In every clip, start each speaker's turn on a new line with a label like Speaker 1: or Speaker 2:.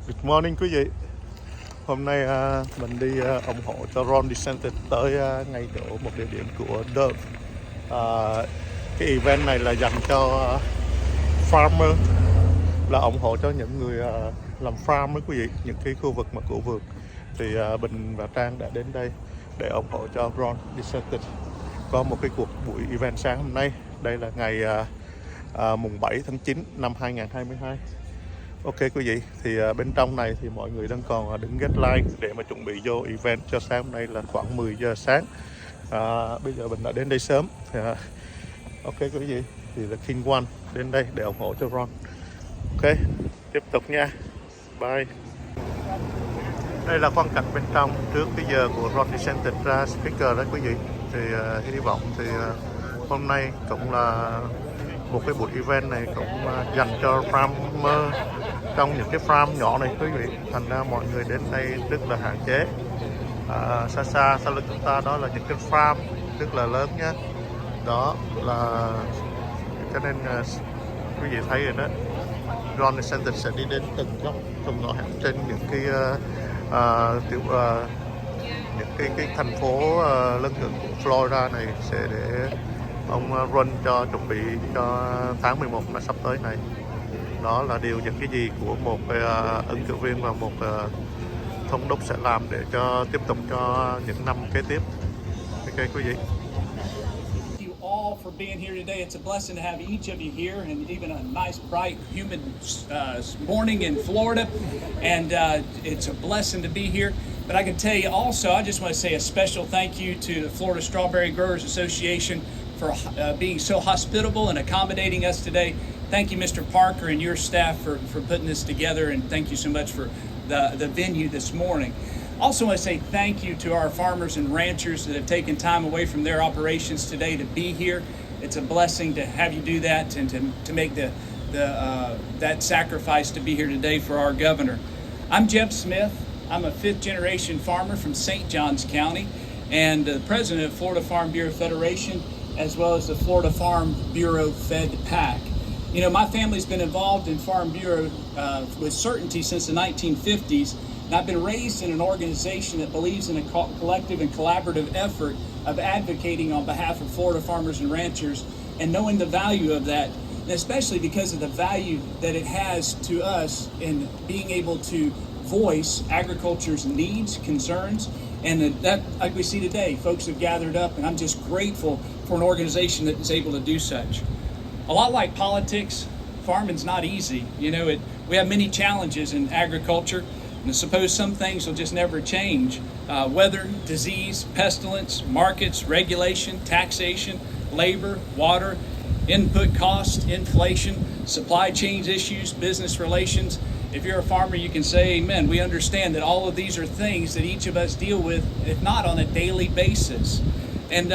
Speaker 1: Good morning quý vị. Hôm nay mình đi ủng hộ cho Ron DeSantis tới ngay chỗ một địa điểm của Dove. Cái event này là dành cho farmer, là ủng hộ cho những người làm farm đó quý vị, những cái khu vực mà của vườn. Thì Bình và Trang đã đến đây để ủng hộ cho Ron DeSantis có một cái cuộc buổi event sáng hôm nay. Đây là ngày mùng 7 tháng 9 năm 2022. Ok quý vị, thì bên trong này thì mọi người đang còn đứng ghét line để mà chuẩn bị vô event cho sáng hôm nay là khoảng 10 giờ sáng. Bây giờ mình đã đến đây sớm. Ok quý vị, thì là King One đến đây để ủng hộ cho Ron. Ok, tiếp tục nha. Bye. Đây là quang cảnh bên trong trước cái giờ của Ron DeSantis ra speaker đó quý vị. Thì hy vọng thì hôm nay cũng là một cái buổi event này cũng dành cho farmer trong những cái farm nhỏ này quý vị, thành ra mọi người đến đây rất là hạn chế. Xa sau lưng chúng ta đó là những cái farm rất là lớn nhé, đó là cho nên quý vị thấy rồi đó, Ron DeSantis sẽ đi đến từng góc từng ngõ hẻm trên những cái những cái thành phố lân cận của Florida này, sẽ để ông run cho chuẩn bị cho tháng 11 là sắp tới này. Đó là điều những cái gì của một ứng cử viên và một thống đốc sẽ làm để cho tiếp tục cho những năm kế tiếp. Ok quý vị.
Speaker 2: You all for being here today. It's a blessing to have each of you here, and even a nice, bright, humid morning in Florida. And it's a blessing to be here. But I can tell you also, I just want to say a special thank you to the Florida Strawberry Growers Association for being so hospitable and accommodating us today. Thank you, Mr. Parker, and your staff for putting this together, and thank you so much for the venue this morning. Also want to say thank you to our farmers and ranchers that have taken time away from their operations today to be here. It's a blessing to have you do that and to make that sacrifice to be here today for our governor. I'm Jeb Smith. I'm a fifth-generation farmer from St. Johns County and the president of Florida Farm Bureau Federation, as well as the Florida Farm Bureau Fed PAC. You know, my family's been involved in Farm Bureau with certainty since the 1950s, and I've been raised in an organization that believes in a collective and collaborative effort of advocating on behalf of Florida farmers and ranchers and knowing the value of that, and especially because of the value that it has to us in being able to voice agriculture's needs, concerns, and that, like we see today, folks have gathered up, and I'm just grateful for an organization that is able to do such. A lot like politics, farming's not easy. You know, we have many challenges in agriculture, and I suppose some things will just never change. Weather, disease, pestilence, markets, regulation, taxation, labor, water, input cost, inflation, supply chain issues, business relations. If you're a farmer, you can say amen. We understand that all of these are things that each of us deal with, if not on a daily basis. And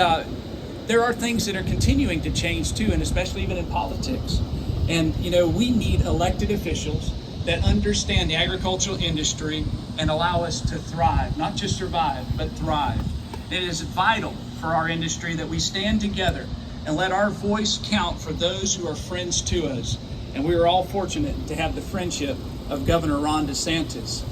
Speaker 2: there are things that are continuing to change too, and especially even in politics. And you know, we need elected officials that understand the agricultural industry and allow us to thrive, not just survive, but thrive. It is vital for our industry that we stand together and let our voice count for those who are friends to us. And we are all fortunate to have the friendship of Governor Ron DeSantis.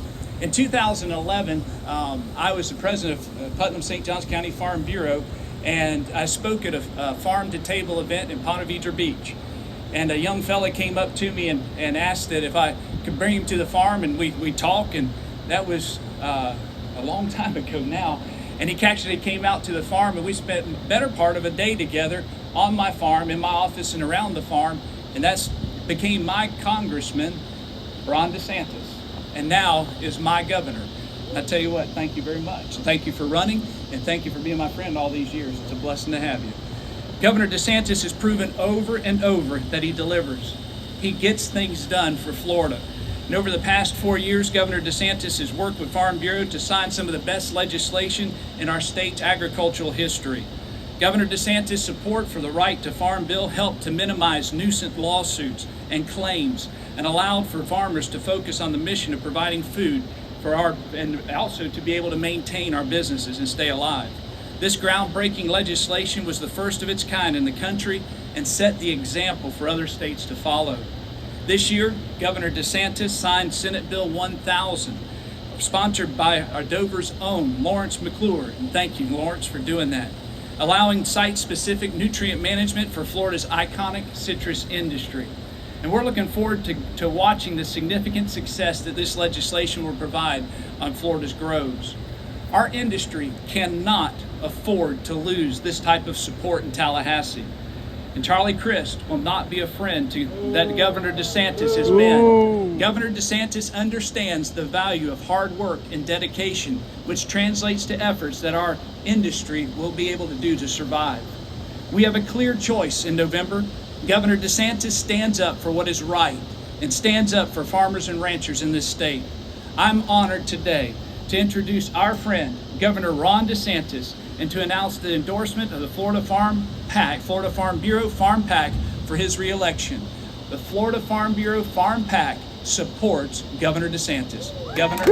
Speaker 2: In 2011, I was the president of Putnam St. Johns County Farm Bureau, and I spoke at a farm-to-table event in Ponte Vedra Beach. And a young fella came up to me and asked that if I could bring him to the farm, and we talk, and that was a long time ago now. And he actually came out to the farm, and we spent the better part of a day together on my farm, in my office, and around the farm, and that's became my congressman, Ron DeSantis, and now is my governor. I tell you what, thank you very much. Thank you for running, and thank you for being my friend all these years. It's a blessing to have you. Governor DeSantis has proven over and over that he delivers. He gets things done for Florida. And over the past 4 years, Governor DeSantis has worked with Farm Bureau to sign some of the best legislation in our state's agricultural history. Governor DeSantis' support for the right to farm bill helped to minimize nuisance lawsuits and claims and allowed for farmers to focus on the mission of providing food for and also to be able to maintain our businesses and stay alive. This groundbreaking legislation was the first of its kind in the country and set the example for other states to follow. This year, Governor DeSantis signed Senate Bill 1000, sponsored by our Dover's own Lawrence McClure, and thank you, Lawrence, for doing that, allowing site-specific nutrient management for Florida's iconic citrus industry. And we're looking forward to watching the significant success that this legislation will provide on Florida's groves. Our industry cannot afford to lose this type of support in Tallahassee. And Charlie Crist will not be a friend that Governor DeSantis has been. Governor DeSantis understands the value of hard work and dedication, which translates to efforts that our industry will be able to do to survive. We have a clear choice in November. Governor DeSantis stands up for what is right and stands up for farmers and ranchers in this state. I'm honored today to introduce our friend, Governor Ron DeSantis, and to announce the endorsement of the Florida Farm Bureau Farm PAC for his re-election. The Florida Farm Bureau Farm PAC supports Governor DeSantis. Governor,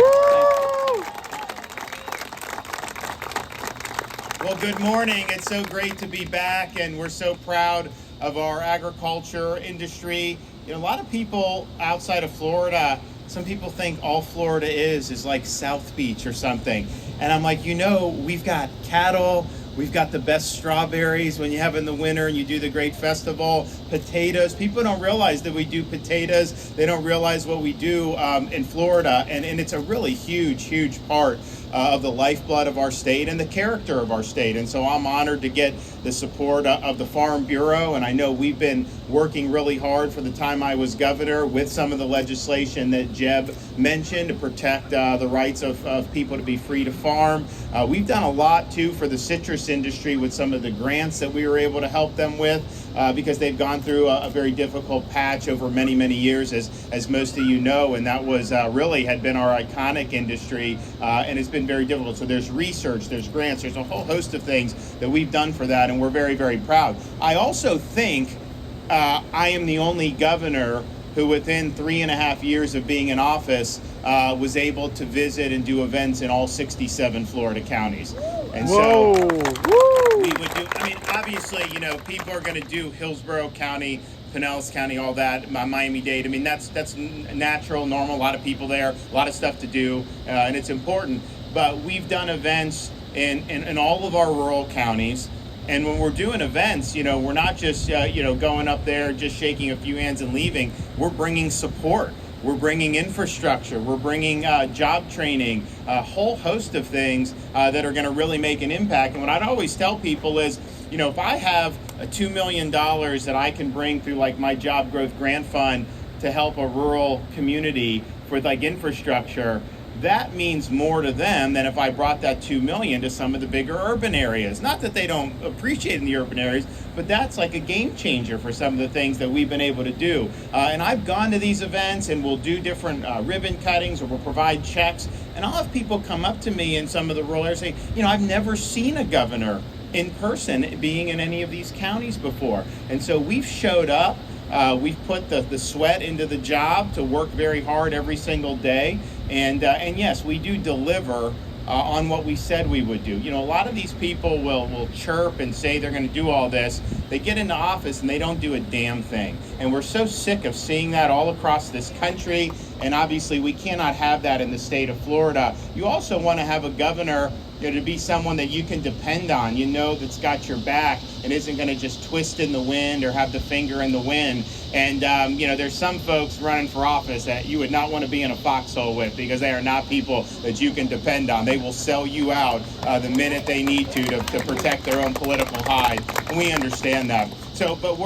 Speaker 3: well, good morning. It's so great to be back, and we're so proud of our agriculture industry. You know, a lot of people outside of Florida, some people think all Florida is like South Beach or something. And I'm like, you know, we've got cattle, we've got the best strawberries when you have in the winter and you do the great festival, potatoes. People don't realize that we do potatoes. They don't realize what we do in Florida. And it's a really huge part of the lifeblood of our state and the character of our state. And so I'm honored to get the support of the Farm Bureau. And I know we've been working really hard for the time I was governor with some of the legislation that Jeb mentioned to protect the rights of people to be free to farm. We've done a lot too for the citrus industry with some of the grants that we were able to help them with because they've gone through a very difficult patch over many years, as most of you know, and that was really had been our iconic industry, and it's been very difficult. So there's research, there's grants, there's a whole host of things that we've done for that, and we're very proud. I also think I am the only governor who within 3.5 years of being in office was able to visit and do events in all 67 Florida counties. And so we would do, I mean, obviously, you know, people are going to do Hillsborough County, Pinellas County, all that, Miami-Dade. I mean, that's natural, normal, a lot of people there, a lot of stuff to do, and it's important. But we've done events in all of our rural counties. And when we're doing events, you know, we're not just, going up there, just shaking a few hands and leaving. We're bringing support. We're bringing infrastructure. We're bringing job training, a whole host of things that are going to really make an impact. And what I'd always tell people is, you know, if I have a $2 million that I can bring through like my job growth grant fund to help a rural community for like infrastructure, that means more to them than if I brought that $2 million to some of the bigger urban areas. Not that they don't appreciate it in the urban areas, but that's like a game changer for some of the things that we've been able to do. And I've gone to these events and we'll do different ribbon cuttings, or we'll provide checks. And I'll have people come up to me in some of the rural areas saying, you know, I've never seen a governor in person being in any of these counties before. And so we've showed up. We've put the sweat into the job to work very hard every single day. And yes, we do deliver on what we said we would do. You know, a lot of these people will chirp and say they're going to do all this. They get into office and they don't do a damn thing. And we're so sick of seeing that all across this country. And obviously we cannot have that in the state of Florida. You also want to have a governor, you know, to be someone that you can depend on, you know, that's got your back and isn't going to just twist in the wind or have the finger in the wind. And, there's some folks running for office that you would not want to be in a foxhole with, because they are not people that you can depend on. They will sell you out the minute they need to protect their own political hide. And we understand that. So, but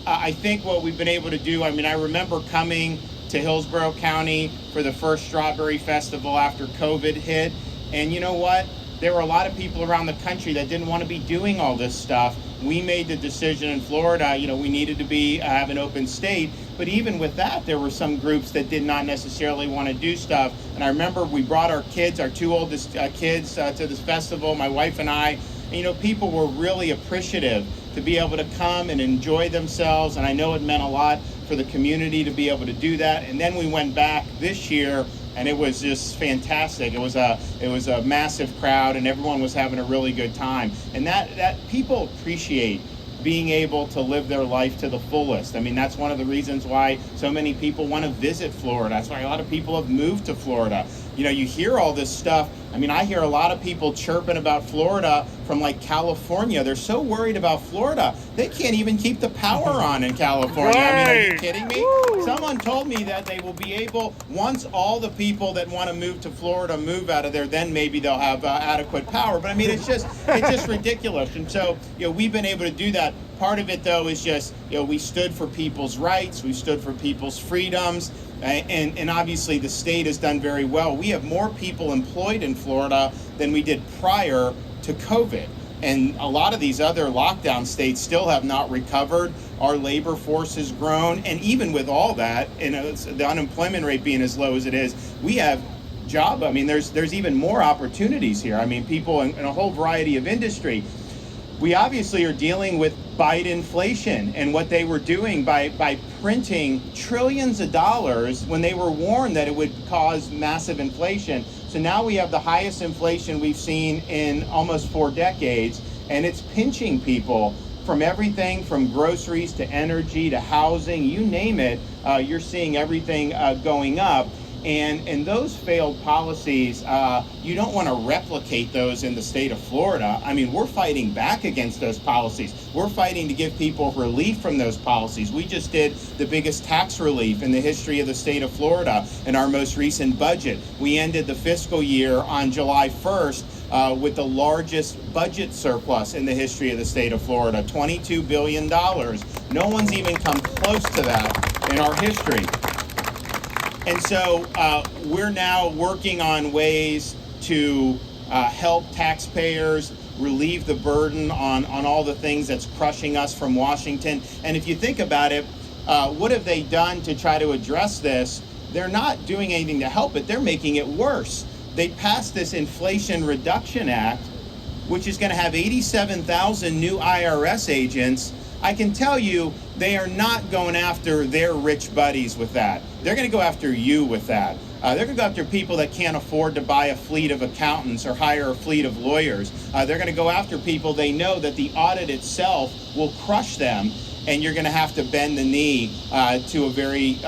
Speaker 3: I think what we've been able to do, I mean, I remember coming to Hillsborough County for the first Strawberry Festival after COVID hit. And you know what? There were a lot of people around the country that didn't want to be doing all this stuff. We made the decision in Florida, you know, we needed to have an open state. But even with that, there were some groups that did not necessarily want to do stuff. And I remember we brought our kids, our two oldest kids to this festival, my wife and I. And, you know, people were really appreciative to be able to come and enjoy themselves. And I know it meant a lot for the community to be able to do that. And then we went back this year, and it was just fantastic. It was a massive crowd, and everyone was having a really good time. And that people appreciate being able to live their life to the fullest. I mean, that's one of the reasons why so many people want to visit Florida. That's why a lot of people have moved to Florida. You know, you hear all this stuff. I mean, I hear a lot of people chirping about Florida from like California. They're so worried about Florida, they can't even keep the power on in California. I mean, are you kidding me? Someone told me that they will be able, once all the people that want to move to Florida move out of there, then maybe they'll have adequate power. But I mean, it's just ridiculous. And so, you know, we've been able to do that. Part of it, though, is just, you know, we stood for people's rights, we stood for people's freedoms, and obviously the state has done very well. We have more people employed in Florida than we did prior to COVID. And a lot of these other lockdown states still have not recovered. Our labor force has grown. And even with all that, and the unemployment rate being as low as it is, we have I mean, there's even more opportunities here. I mean, people in a whole variety of industry. We obviously are dealing with Biden inflation and what they were doing by printing trillions of dollars when they were warned that it would cause massive inflation. So now we have the highest inflation we've seen in almost 4 decades, and it's pinching people from everything from groceries to energy to housing, you name it. You're seeing everything going up. And those failed policies, you don't want to replicate those in the state of Florida. I mean, we're fighting back against those policies. We're fighting to give people relief from those policies. We just did the biggest tax relief in the history of the state of Florida in our most recent budget. We ended the fiscal year on July 1st with the largest budget surplus in the history of the state of Florida, $22 billion. No one's even come close to that in our history. And so we're now working on ways to help taxpayers relieve the burden on all the things that's crushing us from Washington. And if you think about it, what have they done to try to address this? They're not doing anything to help it. They're making it worse. They passed this Inflation Reduction Act, which is going to have 87,000 new IRS agents. I can tell you they are not going after their rich buddies with that. They're going to go after you with that. They're going to go after people that can't afford to buy a fleet of accountants or hire a fleet of lawyers. They're going to go after people they know that the audit itself will crush them, and you're going to have to bend the knee to a very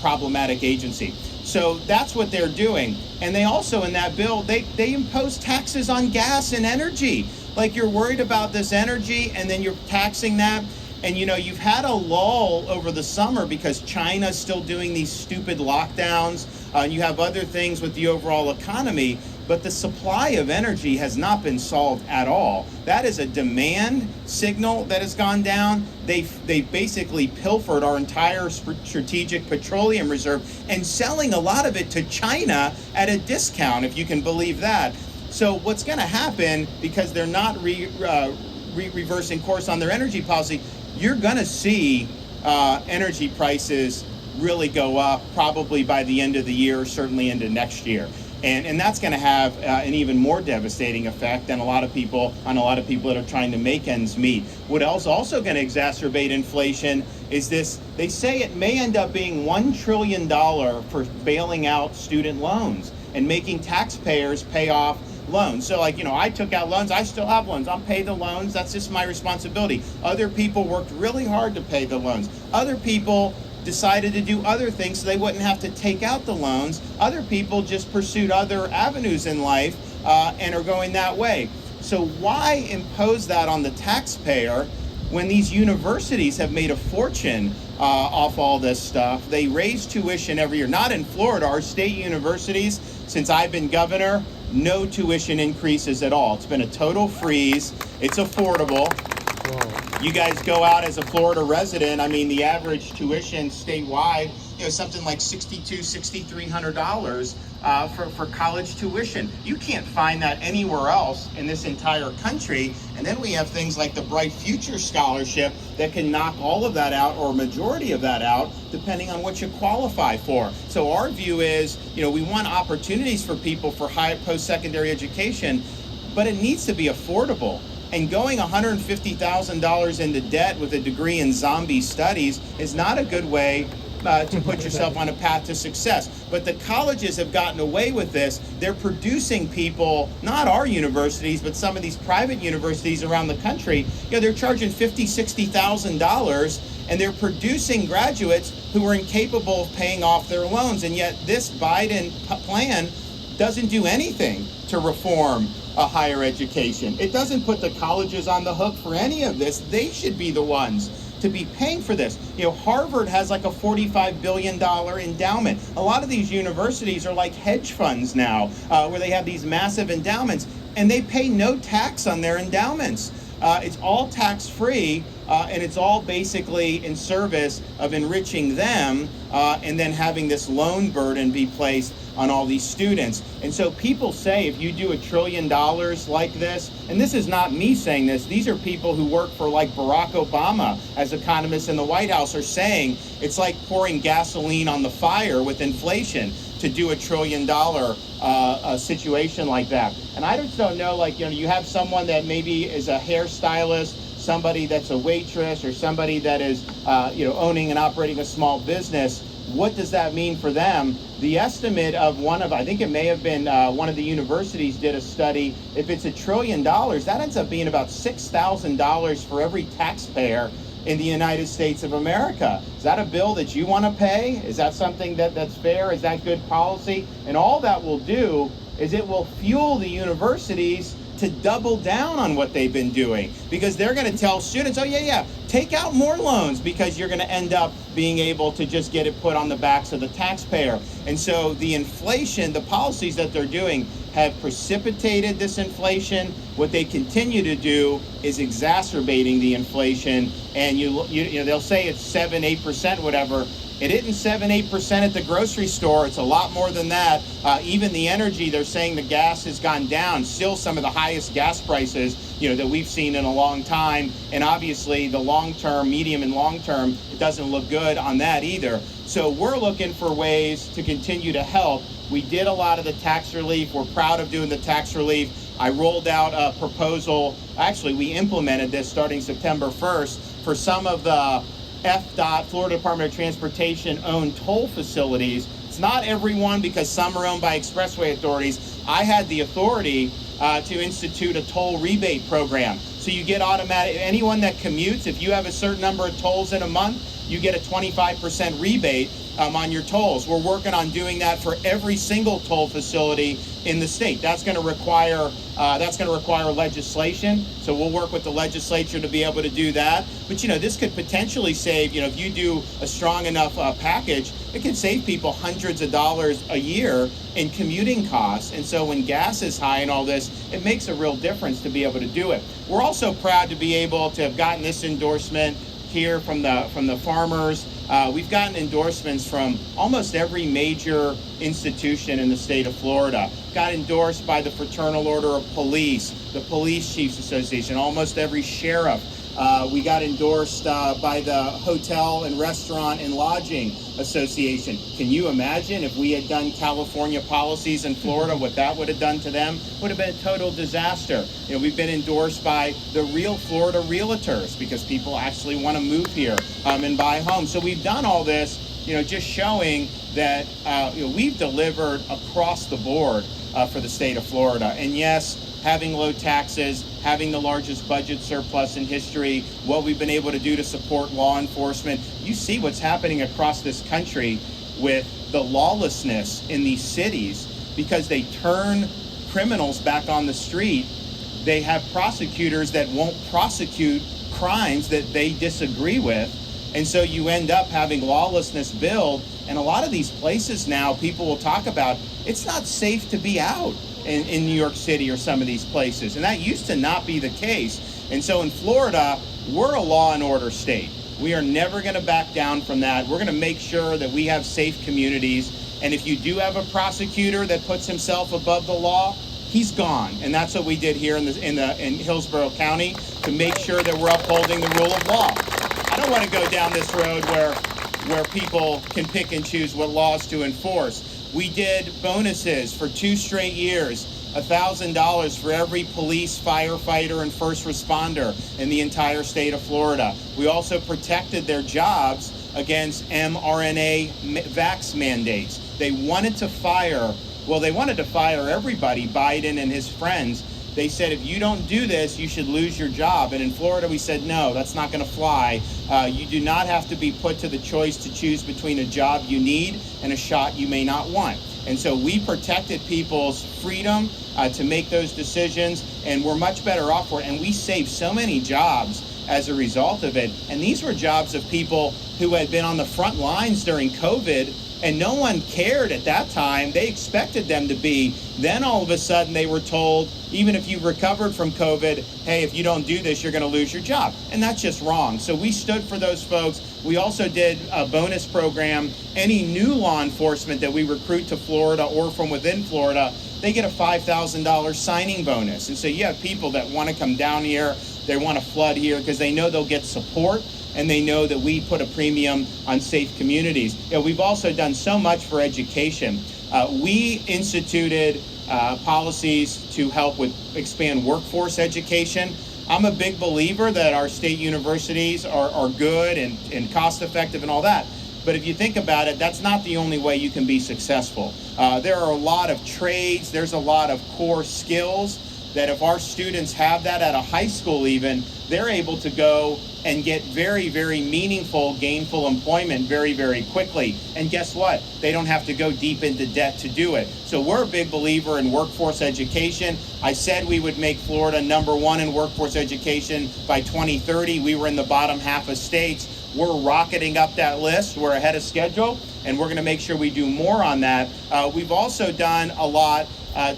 Speaker 3: problematic agency. So that's what they're doing. And they also, in that bill, they impose taxes on gas and energy. Like, you're worried about this energy and then you're taxing that. And, you know, you've had a lull over the summer because China's still doing these stupid lockdowns. And you have other things with the overall economy. But the supply of energy has not been solved at all. That is a demand signal that has gone down. They've basically pilfered our entire strategic petroleum reserve and selling a lot of it to China at a discount, if you can believe that. So what's going to happen, because they're not reversing course on their energy policy, you're going to see energy prices really go up probably by the end of the year, certainly into next year. And that's going to have an even more devastating effect on a lot of people that are trying to make ends meet. What else also going to exacerbate inflation is this: they say it may end up being $1 trillion for bailing out student loans and making taxpayers pay off loans. So, like, you know, I took out loans, I still have loans, I'll pay the loans, that's just my responsibility. Other people worked really hard to pay the loans. Other people decided to do other things so they wouldn't have to take out the loans. Other people just pursued other avenues in life and are going that way. So why impose that on the taxpayer when these universities have made a fortune off all this stuff? They raise tuition every year. Not in Florida. Our state universities, since I've been governor, no tuition increases at all. It's been a total freeze. It's affordable. You guys go out as a Florida resident, I mean, the average tuition statewide, you know, something like $6,200, for college tuition. You can't find that anywhere else in this entire country. And then we have things like the Bright Future Scholarship that can knock all of that out, or a majority of that out, depending on what you qualify for. So our view is, you know, we want opportunities for people for high post-secondary education, but it needs to be affordable. And going $150,000 into debt with a degree in zombie studies is not a good way to put yourself on a path to success. But the colleges have gotten away with this. They're producing people, not our universities, but some of these private universities around the country. They're charging $50,000, $60,000, and they're producing graduates who are incapable of paying off their loans. And yet this Biden plan doesn't do anything to reform higher education. It doesn't put the colleges on the hook for any of this. They should be the ones to be paying for this. Harvard has like a $45 billion endowment. A lot of these universities are like hedge funds now, where they have these massive endowments, and they pay no tax on their endowments. It's all tax-free, and it's all basically in service of enriching them, and then having this loan burden be placed on all these students. And so people say if you do $1 trillion like this, and this is not me saying this, these are people who work for like Barack Obama as economists in the White House are saying it's like pouring gasoline on the fire with inflation to do $1 trillion situation like that. And I just don't know, you have someone that maybe is a hairstylist, somebody that's a waitress, or somebody that is owning and operating a small business. What does that mean for them? The estimate of I think it may have been one of the universities did a study. If it's $1 trillion, that ends up being about $6,000 for every taxpayer in the United States of America. Is that a bill that you want to pay? Is that something that's fair? Is that good policy? And all that will do is it will fuel the universities to double down on what they've been doing, because they're going to tell students, oh yeah, take out more loans, because you're going to end up being able to just get it put on the backs of the taxpayer. And so the inflation, the policies that they're doing have precipitated this inflation. What they continue to do is exacerbating the inflation, and they'll say it's 7-8%, whatever. It isn't 7-8% at the grocery store. It's a lot more than that. Even the energy, they're saying the gas has gone down. Still some of the highest gas prices, that we've seen in a long time. And obviously the long term, medium and long term, it doesn't look good on that either. So we're looking for ways to continue to help. We did a lot of the tax relief. We're proud of doing the tax relief. I rolled out a proposal. Actually, we implemented this starting September 1st for some of the FDOT, Florida Department of Transportation, owned toll facilities. It's not everyone, because some are owned by expressway authorities. I had the authority to institute a toll rebate program. So you get automatic, anyone that commutes, if you have a certain number of tolls in a month, you get a 25% rebate on your tolls. We're working on doing that for every single toll facility in the state. That's going to require legislation. So we'll work with the legislature to be able to do that. But this could potentially save, if you do a strong enough package, it can save people hundreds of dollars a year in commuting costs. And so when gas is high and all this, it makes a real difference to be able to do it. We're also proud to be able to have gotten this endorsement here from the farmers. We've gotten endorsements from almost every major institution in the state of Florida. Got endorsed by the Fraternal Order of Police, the Police Chiefs Association, almost every sheriff. We got endorsed by the Hotel and Restaurant and Lodging Association. Can you imagine if we had done California policies in Florida, what that would have done to them? Would have been a total disaster. We've been endorsed by the Real Florida Realtors, because people actually want to move here and buy homes. So we've done all this, just showing that we've delivered across the board for the state of Florida. And yes, having low taxes, having the largest budget surplus in history, what we've been able to do to support law enforcement. You see what's happening across this country with the lawlessness in these cities, because they turn criminals back on the street. They have prosecutors that won't prosecute crimes that they disagree with. And so you end up having lawlessness build. And a lot of these places now, people will talk about, it's not safe to be out in New York City or some of these places. And that used to not be the case. And so in Florida, we're a law and order state. We are never going to back down from that. We're going to make sure that we have safe communities. And if you do have a prosecutor that puts himself above the law, he's gone. And that's what we did here in Hillsborough County, to make sure that we're upholding the rule of law. I don't want to go down this road where people can pick and choose what laws to enforce. We did bonuses for 2 straight years, $1,000 for every police, firefighter, and first responder in the entire state of Florida. We also protected their jobs against mRNA vax mandates. They wanted to fire everybody, Biden and his friends. They said, if you don't do this, you should lose your job. And in Florida, we said, no, that's not going to fly. You do not have to be put to the choice to choose between a job you need and a shot you may not want. And so we protected people's freedom to make those decisions, and we're much better off for it. And we saved so many jobs as a result of it. And these were jobs of people who had been on the front lines during COVID, and no one cared at that time. They expected them to be. Then all of a sudden they were told, even if you recovered from COVID, hey, if you don't do this, you're going to lose your job. And that's just wrong. So we stood for those folks. We also did a bonus program. Any new law enforcement that we recruit to Florida or from within Florida, they get a $5,000 signing bonus. And so you have people that want to come down here, they want to flood here because they know they'll get support, and they know that we put a premium on safe communities. We've also done so much for education. We instituted policies to help with expand workforce education. I'm a big believer that our state universities are good and cost effective and all that. But if you think about it, that's not the only way you can be successful. There are a lot of trades, there's a lot of core skills that if our students have that at a high school even, they're able to go and get very, very meaningful, gainful employment very, very quickly. And guess what? They don't have to go deep into debt to do it. So we're a big believer in workforce education. I said we would make Florida #1 in workforce education by 2030. We were in the bottom half of states. We're rocketing up that list. We're ahead of schedule, and we're going to make sure we do more on that. We've also done a lot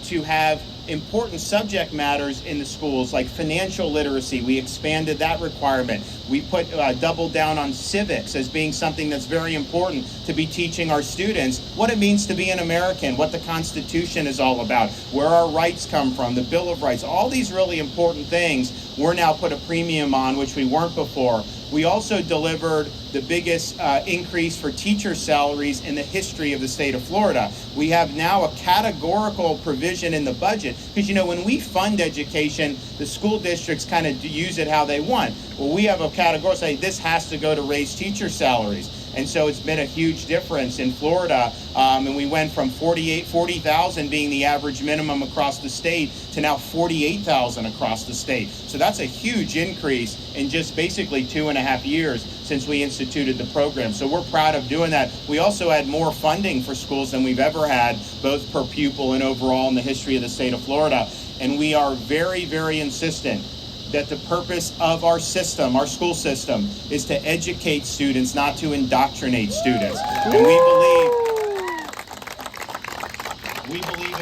Speaker 3: to have important subject matters in the schools, like financial literacy. We expanded that requirement. We put doubled down on civics as being something that's very important to be teaching our students what it means to be an American, what the Constitution is all about, where our rights come from, the Bill of Rights, all these really important things we're now put a premium on, which we weren't before. We also delivered the biggest increase for teacher salaries in the history of the state of Florida. We have now a categorical provision in the budget, because when we fund education, the school districts kind of use it how they want. Well, we have a category say this has to go to raise teacher salaries. And so it's been a huge difference in Florida. And we went from 40,000 being the average minimum across the state to now 48,000 across the state. So that's a huge increase in just basically 2.5 years since we instituted the program. So we're proud of doing that. We also had more funding for schools than we've ever had, both per pupil and overall in the history of the state of Florida. And we are very, very insistent that the purpose of our system, our school system, is to educate students, not to indoctrinate students. And we believe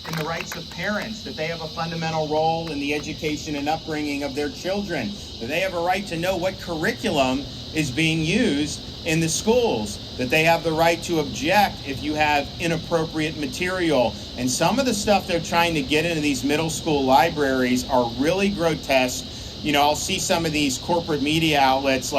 Speaker 3: in the rights of parents, that they have a fundamental role in the education and upbringing of their children, that they have a right to know what curriculum is being used in the schools, that they have the right to object if you have inappropriate material. And some of the stuff they're trying to get into these middle school libraries are really grotesque. I'll see some of these corporate media outlets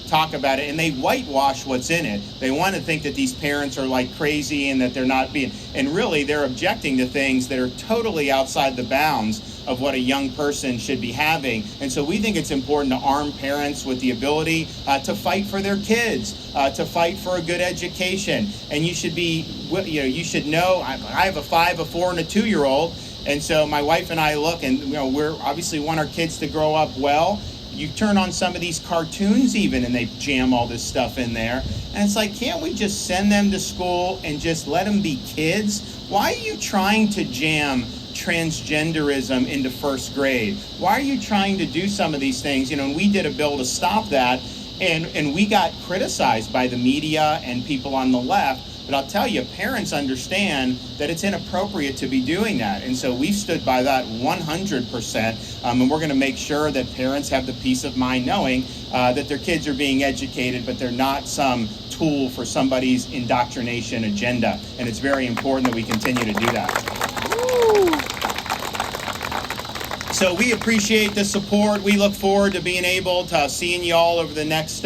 Speaker 3: talk about it, and they whitewash what's in it. They want to think that these parents are crazy and that they're not being, and really they're objecting to things that are totally outside the bounds of what a young person should be having. And so we think it's important to arm parents with the ability to fight for their kids, to fight for a good education. And you should you should know, I have a 5, a 4, and a 2-year-old. And so my wife and I look, and we're obviously want our kids to grow up well. You turn on some of these cartoons even, and they jam all this stuff in there. And it's can't we just send them to school and just let them be kids? Why are you trying to jam transgenderism into first grade? Why are you trying to do some of these things? And we did a bill to stop that, and we got criticized by the media and people on the left. But I'll tell you, parents understand that it's inappropriate to be doing that. And so we've stood by that 100%. And we're going to make sure that parents have the peace of mind knowing that their kids are being educated, but they're not some tool for somebody's indoctrination agenda. And it's very important that we continue to do that. So we appreciate the support. We look forward to being able to seeing you all over the next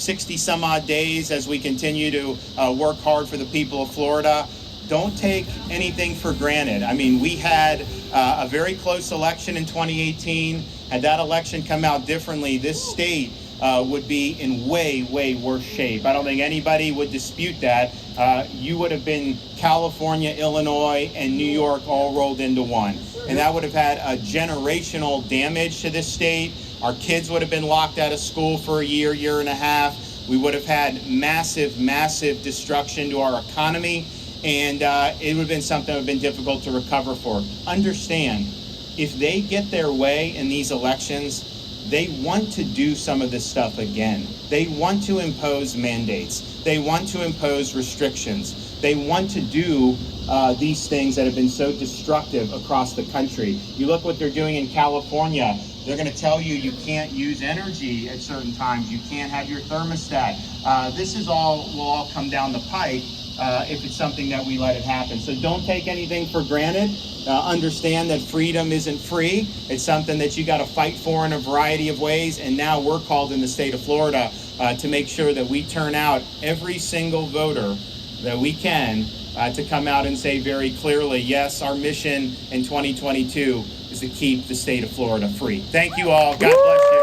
Speaker 3: 60 some odd days as we continue to work hard for the people of Florida. Don't take anything for granted. I mean, we had a very close election in 2018. Had that election come out differently, this state would be in way, way worse shape. I don't think anybody would dispute that. You would have been California, Illinois, and New York all rolled into one. And that would have had a generational damage to this state. Our kids would have been locked out of school for a year, year and a half. We would have had massive, massive destruction to our economy. And it would have been something that would have been difficult to recover for. Understand, if they get their way in these elections, they want to do some of this stuff again. They want to impose mandates. They want to impose restrictions. They want to do these things that have been so destructive across the country. You look what they're doing in California. They're going to tell you you can't use energy at certain times. You can't have your thermostat. This will all come down the pipe if it's something that we let it happen. So don't take anything for granted. Understand that freedom isn't free. It's something that you got to fight for in a variety of ways. And now we're called in the state of Florida to make sure that we turn out every single voter that we can to come out and say very clearly, yes, our mission in 2022 is to keep the state of Florida free. Thank you all. God bless you.